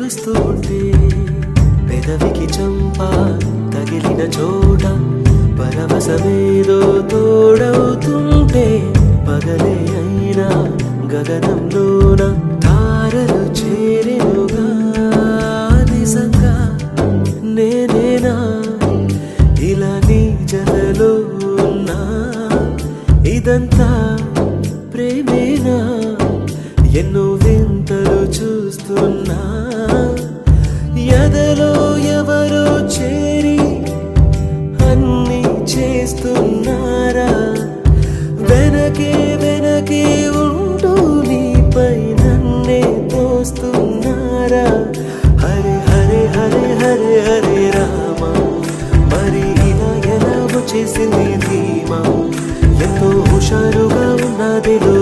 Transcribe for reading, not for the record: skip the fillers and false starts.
వస్తుంటే పెదవికి చంప తగిలిన చోట పరవశమేదో తోడవుతుంటే పగలే అయినా గగనంలోన తారలు చేరెనుగా నిజంగా నేనేనా ఇలా నీ జతలో ఉన్నా ఇదంతా ప్రేమేనా ఎన్నో వింతలు చూస్తున్నా ఎదలో ఎవరో చేరి అన్ని చేస్తున్నారా వెనకే వెనకే ఉంటూ నీపై నన్నే తోస్తున్నారా హరే హరే హరే హరే హరే రామ మరి ఇలా ఎలా వచ్చేసింది ధీమా ఎంతో హుషారుగా ఉన్నదిలో